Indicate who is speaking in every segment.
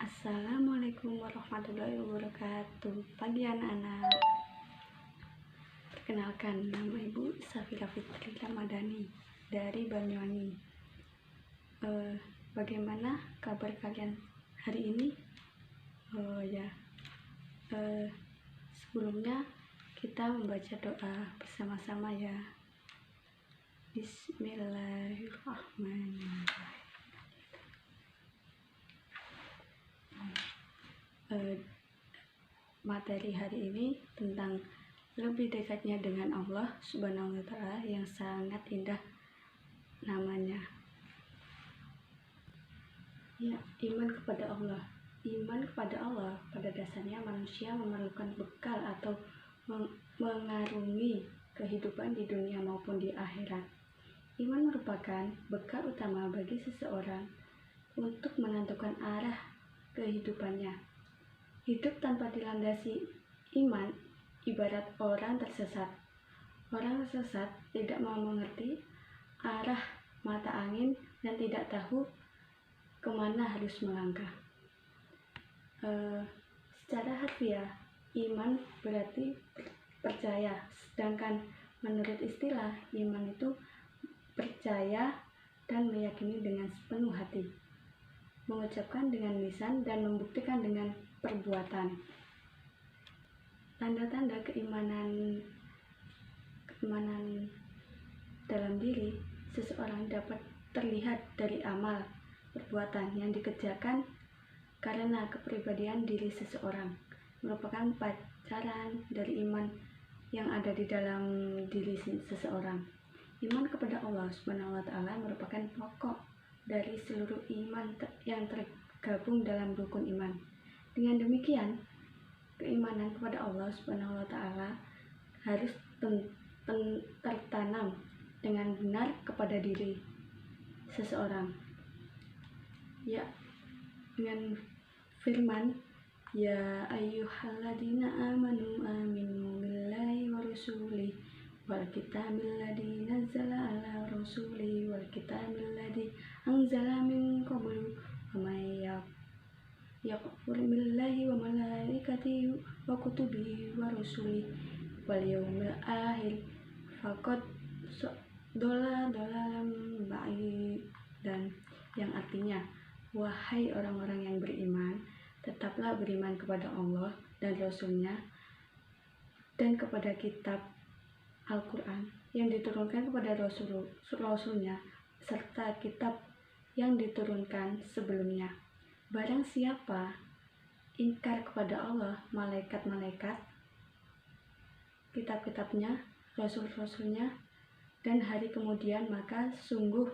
Speaker 1: Assalamualaikum warahmatullahi wabarakatuh. Pagi anak-anak. Perkenalkan, nama Ibu Safira Fitri Ramadhani dari Banyuwangi. Bagaimana kabar kalian hari ini? Sebelumnya kita membaca doa bersama-sama ya. Bismillahirrahmanirrahim. Materi hari ini tentang lebih dekatnya dengan Allah Subhanahu wa Ta'ala yang sangat indah namanya. Ya, iman kepada Allah. Iman kepada Allah pada dasarnya manusia memerlukan bekal atau mengarungi kehidupan di dunia maupun di akhirat. Iman merupakan bekal utama bagi seseorang untuk menentukan arah kehidupannya. Hidup tanpa dilandasi iman ibarat orang tersesat. Orang tersesat tidak mau mengerti arah mata angin dan tidak tahu kemana harus melangkah. Secara harfiah, iman berarti percaya, sedangkan menurut istilah, iman itu percaya dan meyakini dengan sepenuh hati, mengucapkan dengan lisan dan membuktikan dengan perbuatan. Tanda-tanda keimanan dalam diri seseorang dapat terlihat dari amal perbuatan yang dikerjakan karena kepribadian diri seseorang, merupakan pacaran dari iman yang ada di dalam diri seseorang. Iman kepada Allah Subhanahu wa Ta'ala merupakan pokok dari seluruh iman yang tergabung dalam rukun iman. Dengan demikian, keimanan kepada Allah Subhanahu wa Ta'ala harus tertanam dengan benar kepada diri seseorang. Ya, dengan firman, ya ayyuhalladzina amanu aminu billahi wa rasulih wal kitabil ladzi nazzala ala rasulih wal kitabil ladzi anzala min qablu wa may yakfur billahi wa malaikatihi wa kutubihi wa rusulihi wal yawmil akhir faqad dolalam ba'id, dan yang artinya, wahai orang-orang yang beriman, tetaplah beriman kepada Allah dan Rasulnya dan kepada kitab Al-Quran yang diturunkan kepada Rasulnya serta kitab yang diturunkan sebelumnya. Barang siapa ingkar kepada Allah, malaikat-malaikat, kitab-kitabnya, rasul-rasulnya, dan hari kemudian, maka sungguh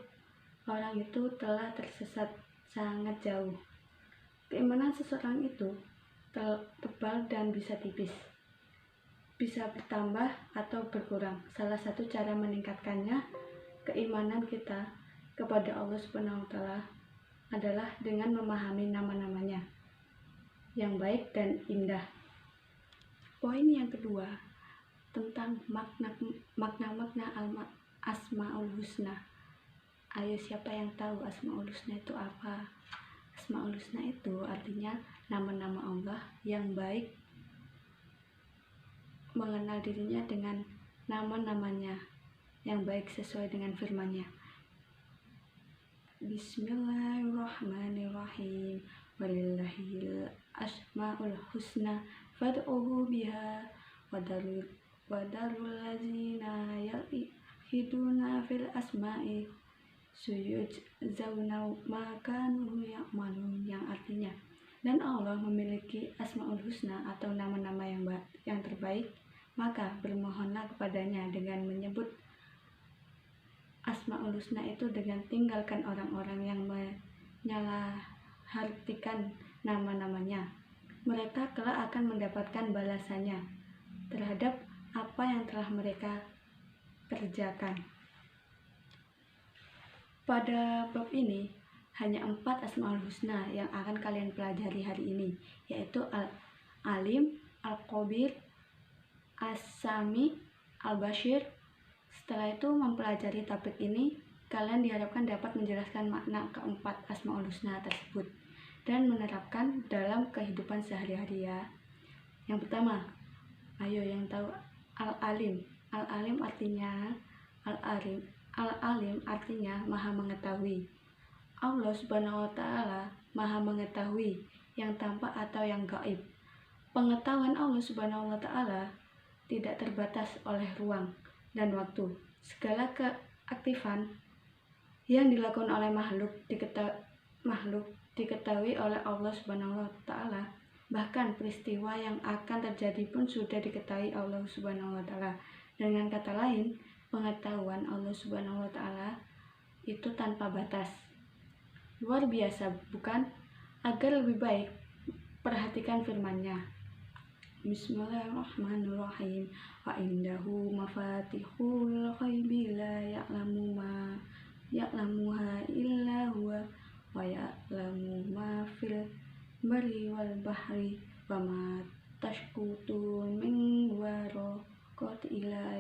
Speaker 1: orang itu telah tersesat sangat jauh. Keimanan seseorang itu tebal dan bisa tipis, bisa bertambah atau berkurang. Salah satu cara meningkatkannya keimanan kita kepada Allah Subhanahu wa Ta'ala adalah dengan memahami nama-namanya yang baik dan indah. Poin yang kedua tentang makna-makna Asmaul Husna. Ayo, siapa yang tahu Asmaul Husna itu apa? Asmaul Husna itu artinya nama-nama Allah yang baik, mengenal dirinya dengan nama-namanya yang baik sesuai dengan firman-Nya. Bismillahirrahmanirrahim. Walillahil asmaul husna fad'uhu biha wadarul ladzina yalhiduna fil asma'i suyujzauna ma kanu ya'malun, yang artinya, dan Allah memiliki asmaul husna atau nama-nama yang terbaik, maka bermohonlah kepadanya dengan menyebut Asmaul Husna itu dengan tinggalkan orang-orang yang menyalahartikan nama-namanya. Mereka kelak akan mendapatkan balasannya terhadap apa yang telah mereka kerjakan. Pada bab ini hanya 4 Asmaul Husna yang akan kalian pelajari hari ini, yaitu Al-Alim, Al-Khabir, As-Sami, Al-Bashir. Setelah itu mempelajari topik ini, kalian diharapkan dapat menjelaskan makna keempat Asmaul Husna tersebut dan menerapkan dalam kehidupan sehari-hari ya. Yang pertama, ayo yang tahu al-alim. Al-alim artinya Al-alim artinya maha mengetahui. Allah Subhanahu wa Ta'ala maha mengetahui yang tampak atau yang gaib. Pengetahuan Allah Subhanahu wa Ta'ala tidak terbatas oleh ruang dan waktu. Segala keaktifan yang dilakukan oleh makhluk diketahui oleh Allah Subhanahu wa Ta'ala. Bahkan peristiwa yang akan terjadi pun sudah diketahui Allah Subhanahu wa Ta'ala. Dengan kata lain, pengetahuan Allah Subhanahu wa Ta'ala itu tanpa batas. Luar biasa, bukan? Agar lebih baik, perhatikan firman-Nya. Bismillahirrahmanirrahim. Wa indahu mafatihul ghaibi la ya'lamuha illa huwa wa ya'lamu ma fil barri wal bahri wa ma tashkutu min waraqati illa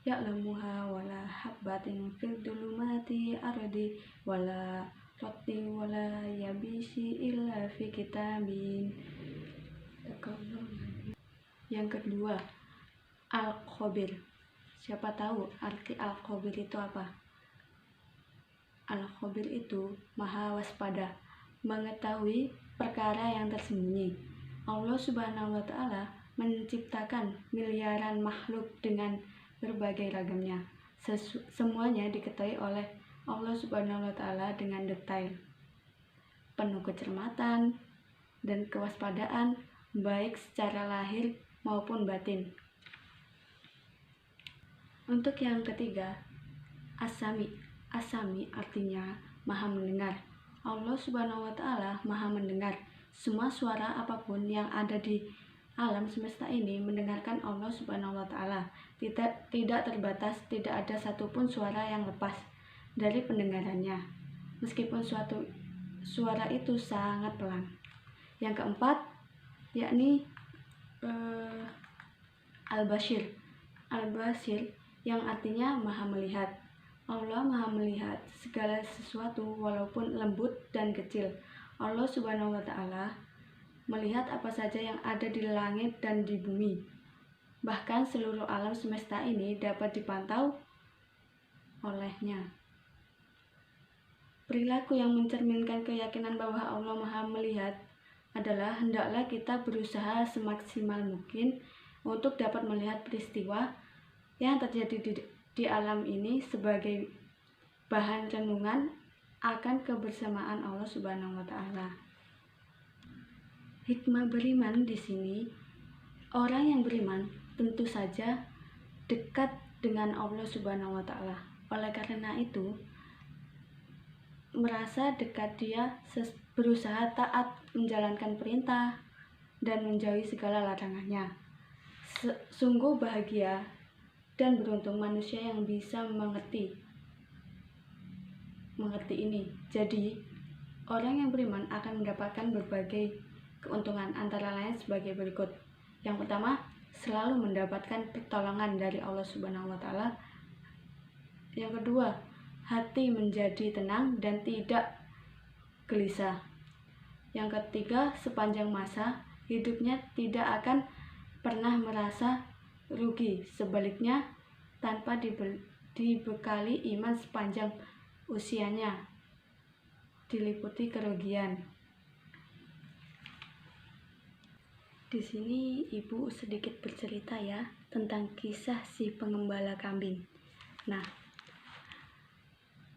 Speaker 1: ya'lamuha wala habbatin fil dhulumati ardi wala roti wala yabisi illa fi kitabin. Yang kedua, al-khabir. Siapa tahu arti al-khabir itu apa? Al-khabir itu maha waspada, mengetahui perkara yang tersembunyi. Allah Subhanahu wa Ta'ala menciptakan miliaran makhluk dengan berbagai ragamnya. Semuanya diketahui oleh Allah Subhanahu wa Ta'ala dengan detail, penuh kecermatan dan kewaspadaan, baik secara lahir maupun batin. Untuk yang ketiga, as-sami. As-sami artinya maha mendengar. Allah Subhanahu wa Ta'ala maha mendengar. Semua suara apapun yang ada di alam semesta ini mendengarkan Allah Subhanahu wa Ta'ala. Tidak terbatas, tidak ada satupun suara yang lepas dari pendengarannya, meskipun suatu suara itu sangat pelan. Yang keempat, yakni al-basir. Al-basir yang artinya maha melihat. Allah maha melihat segala sesuatu walaupun lembut dan kecil. Allah Subhanahu wa Ta'ala melihat apa saja yang ada di langit dan di bumi. Bahkan seluruh alam semesta ini dapat dipantau olehnya. Perilaku yang mencerminkan keyakinan bahwa Allah maha melihat adalah hendaklah kita berusaha semaksimal mungkin untuk dapat melihat peristiwa yang terjadi di alam ini sebagai bahan renungan akan kebersamaan Allah Subhanahu wa Ta'ala. Hikmah beriman di sini, orang yang beriman tentu saja dekat dengan Allah Subhanahu wa Ta'ala. Oleh karena itu, merasa dekat dia berusaha taat menjalankan perintah dan menjauhi segala larangannya. Sungguh bahagia dan beruntung manusia yang bisa mengerti ini. Jadi, orang yang beriman akan mendapatkan berbagai keuntungan, antara lain sebagai berikut. Yang pertama, selalu mendapatkan pertolongan dari Allah Subhanahu wa Ta'ala. Yang kedua, hati menjadi tenang dan tidak gelisah. Yang ketiga, sepanjang masa hidupnya tidak akan pernah merasa rugi. Sebaliknya, tanpa dibekali iman sepanjang usianya diliputi kerugian. Di sini ibu sedikit bercerita ya tentang kisah si pengembala kambing. Nah,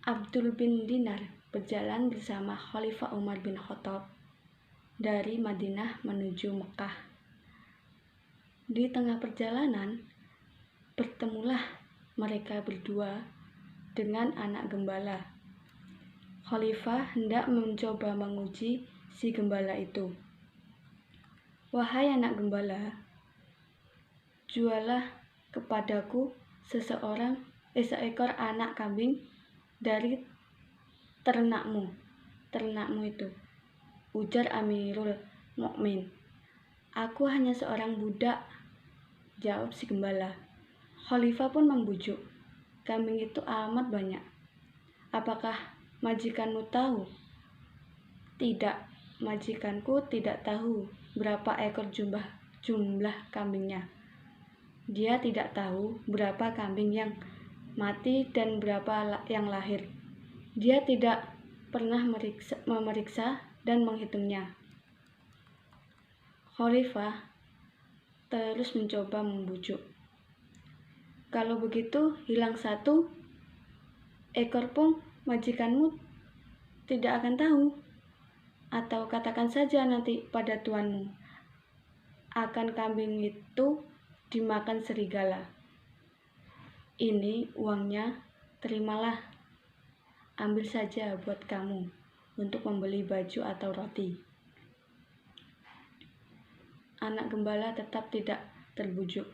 Speaker 1: Abdul bin Dinar berjalan bersama Khalifah Umar bin Khattab dari Madinah menuju Mekah. Di tengah perjalanan, bertemulah mereka berdua dengan anak gembala. Khalifah hendak mencoba menguji si gembala itu. "Wahai anak gembala, jualah kepadaku seekor anak kambing dari ternakmu itu," ujar Amirul Mukmin. "Aku hanya seorang budak," jawab si gembala. Khalifah pun membujuk, "Kambing itu amat banyak. Apakah majikanmu tahu?" "Tidak," majikanku tidak tahu berapa ekor jumlah kambingnya. Dia tidak tahu berapa kambing yang mati dan berapa yang lahir. Dia tidak pernah memeriksa dan menghitungnya. Khalifah terus mencoba membujuk. Kalau begitu, hilang satu ekor pun majikanmu tidak akan tahu. Atau katakan saja nanti pada tuanmu, akan kambing itu dimakan serigala. Ini uangnya, terimalah. Ambil saja buat kamu untuk membeli baju atau roti. Anak gembala tetap tidak terbujuk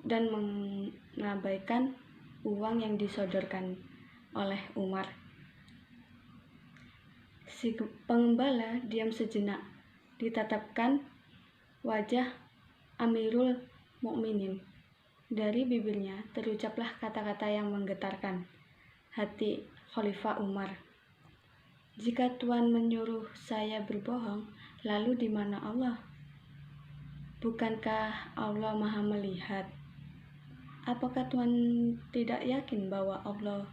Speaker 1: dan mengabaikan uang yang disodorkan oleh Umar. Si pengembala diam sejenak. Ditatapkan wajah Amirul Mukminin. Dari bibirnya terucaplah kata-kata yang menggetarkan hati Khalifah Umar. Jika Tuan menyuruh saya berbohong, lalu di mana Allah? Bukankah Allah Maha melihat? Apakah Tuan tidak yakin bahwa Allah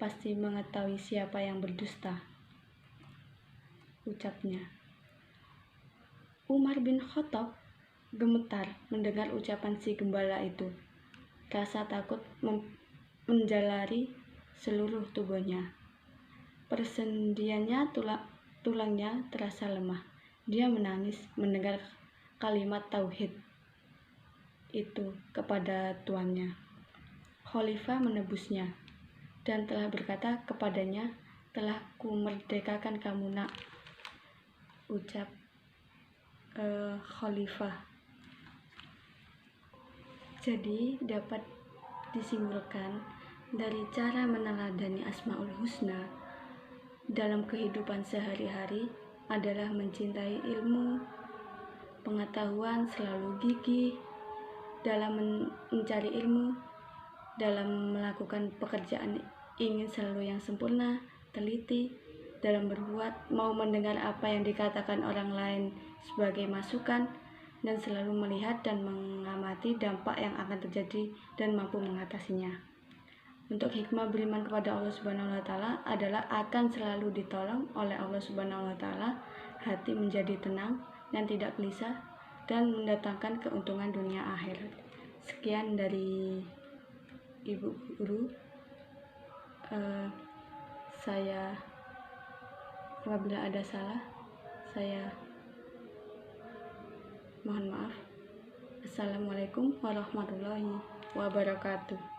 Speaker 1: pasti mengetahui siapa yang berdusta? Ucapnya. Umar bin Khattab gemetar mendengar ucapan si gembala itu. Rasa takut menjalari seluruh tubuhnya. Persendiannya, tulangnya terasa lemah. Dia menangis mendengar kalimat tauhid itu kepada tuannya. Khalifah menebusnya dan telah berkata kepadanya, telah kumerdekakan kamu, nak. Ucap Khalifah. Jadi dapat disimpulkan dari cara meneladani Asmaul Husna dalam kehidupan sehari-hari adalah mencintai ilmu, pengetahuan, selalu gigih dalam mencari ilmu, dalam melakukan pekerjaan ingin selalu yang sempurna, teliti dalam berbuat, mau mendengar apa yang dikatakan orang lain sebagai masukan, dan selalu melihat dan mengamati dampak yang akan terjadi dan mampu mengatasinya. Untuk hikmah beriman kepada Allah Subhanahu wa taala adalah akan selalu ditolong oleh Allah Subhanahu wa taala, hati menjadi tenang dan tidak gelisah dan mendatangkan keuntungan dunia akhirat. Sekian dari Ibu Guru. Saya apabila ada salah, saya mohon maaf. Assalamualaikum warahmatullahi wabarakatuh.